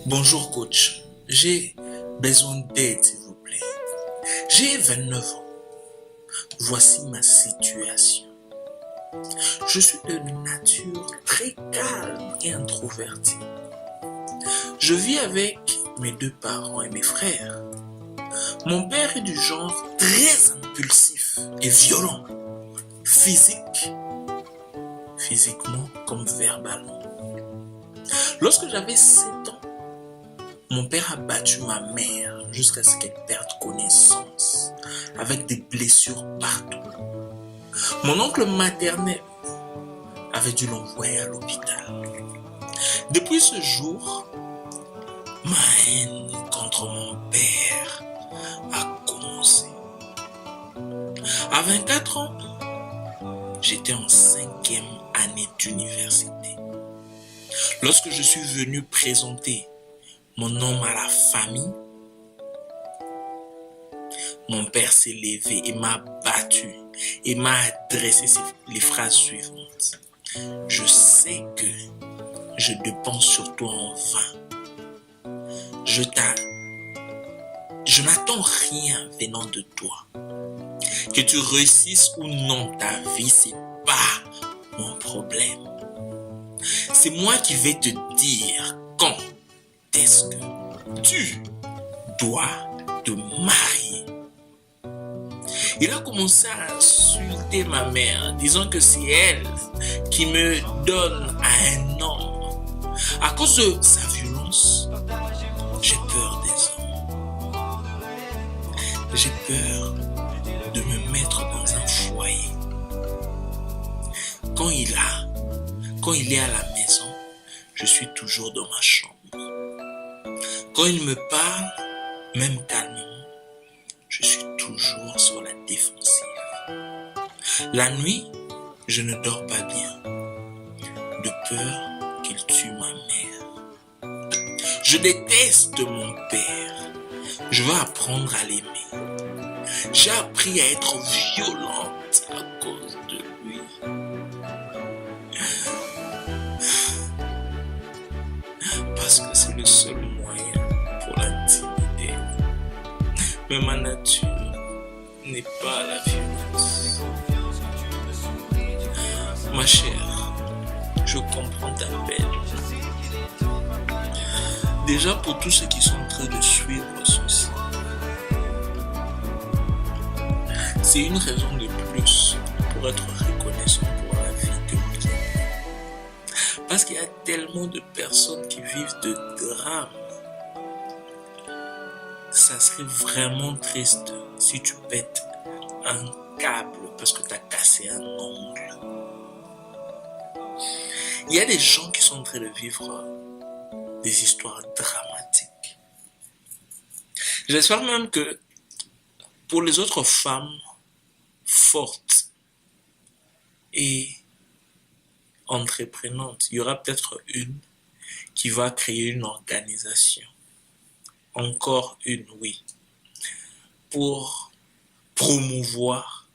Bonjour coach, j'ai besoin d'aide s'il vous plaît. J'ai 29 ans. Voici ma situation. Je suis de nature très calme et introvertie. Je vis avec mes deux parents et mes frères. Mon père est du genre très impulsif et violent, physiquement comme verbalement. Lorsque j'avais 7 ans, mon père a battu ma mère jusqu'à ce qu'elle perde connaissance, avec des blessures partout. Mon oncle maternel avait dû l'envoyer à l'hôpital. Depuis ce jour, ma haine contre mon père a commencé. À 24 ans, j'étais en 5e année d'université. Lorsque je suis venu présenter mon nom à la famille, mon père s'est levé et m'a battu et m'a adressé les phrases suivantes. Je sais que je dépense sur toi en vain. Je n'attends rien venant de toi. Que tu réussisses ou non ta vie, c'est pas mon problème. C'est moi qui vais te dire quand est-ce que tu dois te marier. Il a commencé à insulter ma mère, disant que c'est elle qui me donne à un homme. À cause de sa violence, j'ai peur des hommes. J'ai peur de me mettre dans un foyer. Quand il est à la maison, je suis toujours dans ma chambre. Quand il me parle, même calmement, je suis toujours sur la défensive. La nuit, je ne dors pas bien, de peur qu'il tue ma mère. Je déteste mon père. Je veux apprendre à l'aimer. J'ai appris à être violente à cause de lui. Parce que c'est le seul moyen pour l'intimider. Mais ma nature n'est pas la violence. Ma chère, je comprends ta peine. Déjà pour tous ceux qui sont en train de suivre ceci, c'est une raison de plus pour être reconnaissant pour la vie que nous avons. Parce qu'il y a tellement de personnes qui vivent de drames. Ça serait vraiment triste si tu pètes un câble parce que tu as cassé un ongle. Il y a des gens qui sont en train de vivre des histoires dramatiques. J'espère même que pour les autres femmes fortes et entreprenantes, il y aura peut-être une qui va créer une organisation. Encore une, oui, pour promouvoir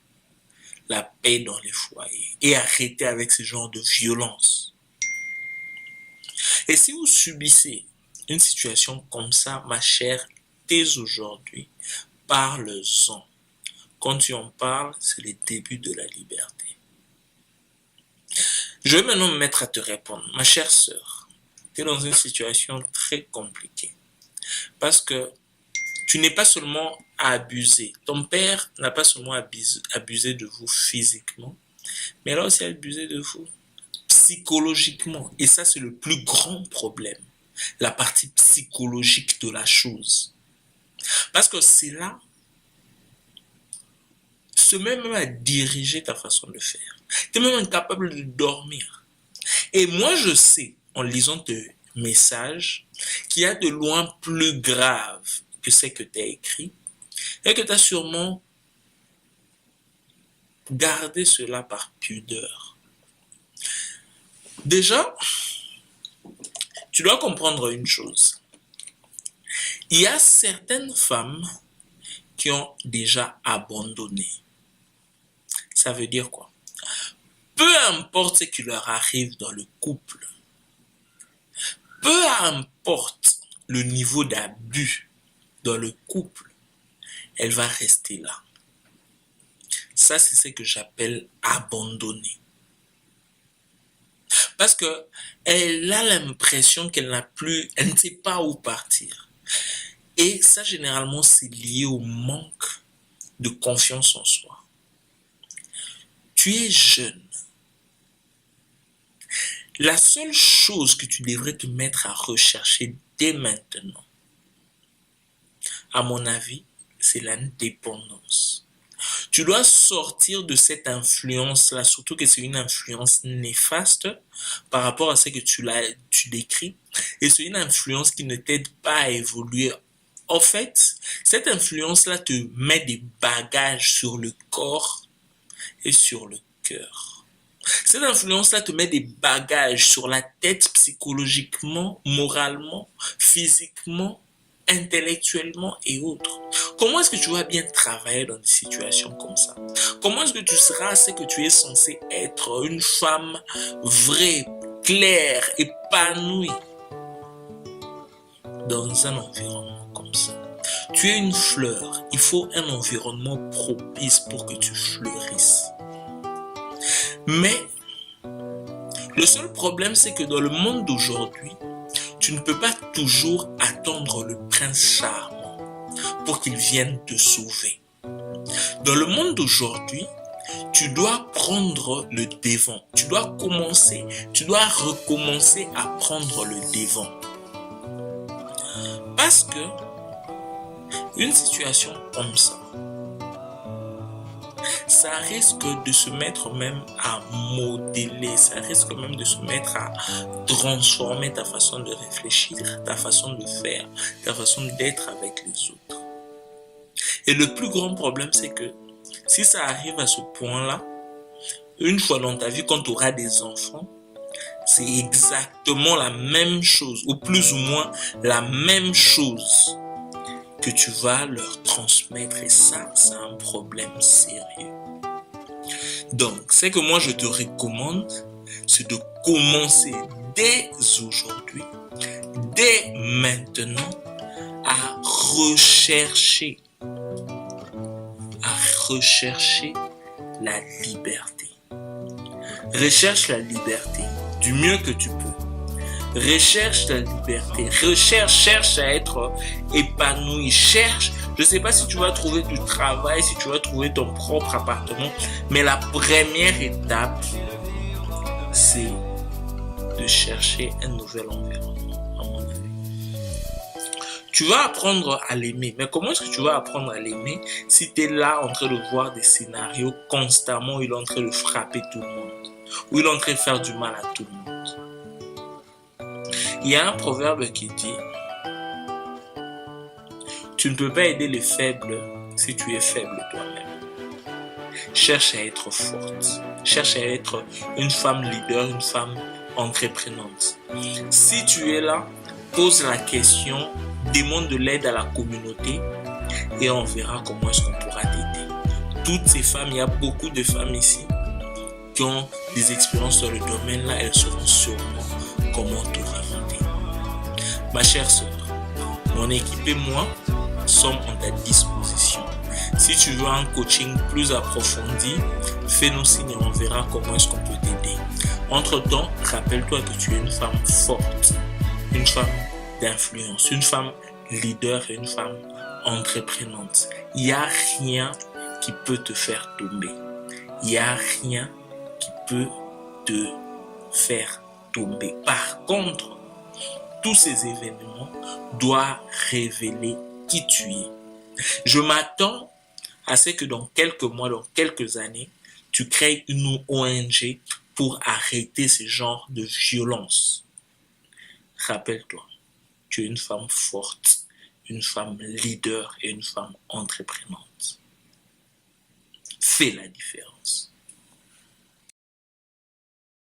la paix dans les foyers et arrêter avec ce genre de violence. Et si vous subissez une situation comme ça, ma chère, dès aujourd'hui, parle-en. Quand tu en parles, c'est le début de la liberté. Je vais maintenant me mettre à te répondre. Ma chère sœur, tu es dans une situation très compliquée. Parce que tu n'es pas seulement abusé. Ton père n'a pas seulement abusé de vous physiquement, mais il a aussi abusé de vous psychologiquement. Et ça, c'est le plus grand problème. La partie psychologique de la chose. Parce que c'est là, se met même à diriger ta façon de faire. Tu es même incapable de dormir. Et moi, je sais, en lisant tes messages, qu'il y a de loin plus grave que ce que tu as écrit et que tu as sûrement gardé cela par pudeur. Déjà, tu dois comprendre une chose. Il y a certaines femmes qui ont déjà abandonné. Ça veut dire quoi? Peu importe ce qui leur arrive dans le couple, peu importe le niveau d'abus dans le couple, elle va rester là. Ça, c'est ce que j'appelle abandonner. Parce que elle a l'impression qu'elle elle ne sait pas où partir. Et ça, généralement, c'est lié au manque de confiance en soi. Tu es jeune. La seule chose que tu devrais te mettre à rechercher dès maintenant, à mon avis, c'est l'indépendance. Tu dois sortir de cette influence-là, surtout que c'est une influence néfaste par rapport à ce que tu décris, et c'est une influence qui ne t'aide pas à évoluer. En fait, cette influence-là te met des bagages sur le corps et sur le cœur. Cette influence-là te met des bagages sur la tête psychologiquement, moralement, physiquement, intellectuellement et autres. Comment est-ce que tu vas bien travailler dans des situations comme ça? Comment est-ce que tu seras ce que tu es censé être, une femme vraie, claire, épanouie dans un environnement comme ça? Tu es une fleur, il faut un environnement propice pour que tu fleurisses. Mais le seul problème, c'est que dans le monde d'aujourd'hui, tu ne peux pas toujours attendre le prince charmant pour qu'il vienne te sauver. Dans le monde d'aujourd'hui, tu dois prendre le devant. Tu dois recommencer à prendre le devant. Parce que une situation comme ça risque de se mettre même à modeler, ça risque même de se mettre à transformer ta façon de réfléchir, ta façon de faire, ta façon d'être avec les autres. Et le plus grand problème, c'est que si ça arrive à ce point-là, une fois dans ta vie, quand tu auras des enfants, c'est exactement la même chose, ou plus ou moins la même chose que tu vas leur transmettre, et ça, c'est un problème sérieux. Donc, ce que moi je te recommande, c'est de commencer dès aujourd'hui, dès maintenant, à rechercher la liberté. Recherche la liberté du mieux que tu peux. Recherche ta liberté. Cherche à être épanoui. Cherche. Je ne sais pas si tu vas trouver du travail, si tu vas trouver ton propre appartement, mais la première étape, c'est de chercher un nouvel environnement, à mon avis. Tu vas apprendre à l'aimer, mais comment est-ce que tu vas apprendre à l'aimer si tu es là en train de voir des scénarios constamment où il est en train de frapper tout le monde, où il est en train de faire du mal à tout le monde? Il y a un proverbe qui dit: tu ne peux pas aider les faibles si tu es faible toi-même. Cherche à être forte. Cherche à être une femme leader, une femme entreprenante. Si tu es là, pose la question, demande de l'aide à la communauté et on verra comment est-ce qu'on pourra t'aider. Toutes ces femmes, il y a beaucoup de femmes ici qui ont des expériences dans le domaine là, elles sauront sûrement comment t'orienter. Ma chère sœur, mon équipe et moi sommes à ta disposition. Si tu veux un coaching plus approfondi, fais-nous signe et on verra comment est-ce qu'on peut t'aider. Entre-temps, rappelle-toi que tu es une femme forte, une femme d'influence, une femme leader et une femme entreprenante. Il n'y a rien qui peut te faire tomber. Il n'y a rien qui peut te faire tomber. Par contre, tous ces événements doivent révéler qui tu es. Je m'attends à ce que dans quelques mois, dans quelques années, tu crées une ONG pour arrêter ce genre de violence. Rappelle-toi, tu es une femme forte, une femme leader et une femme entreprenante. Fais la différence.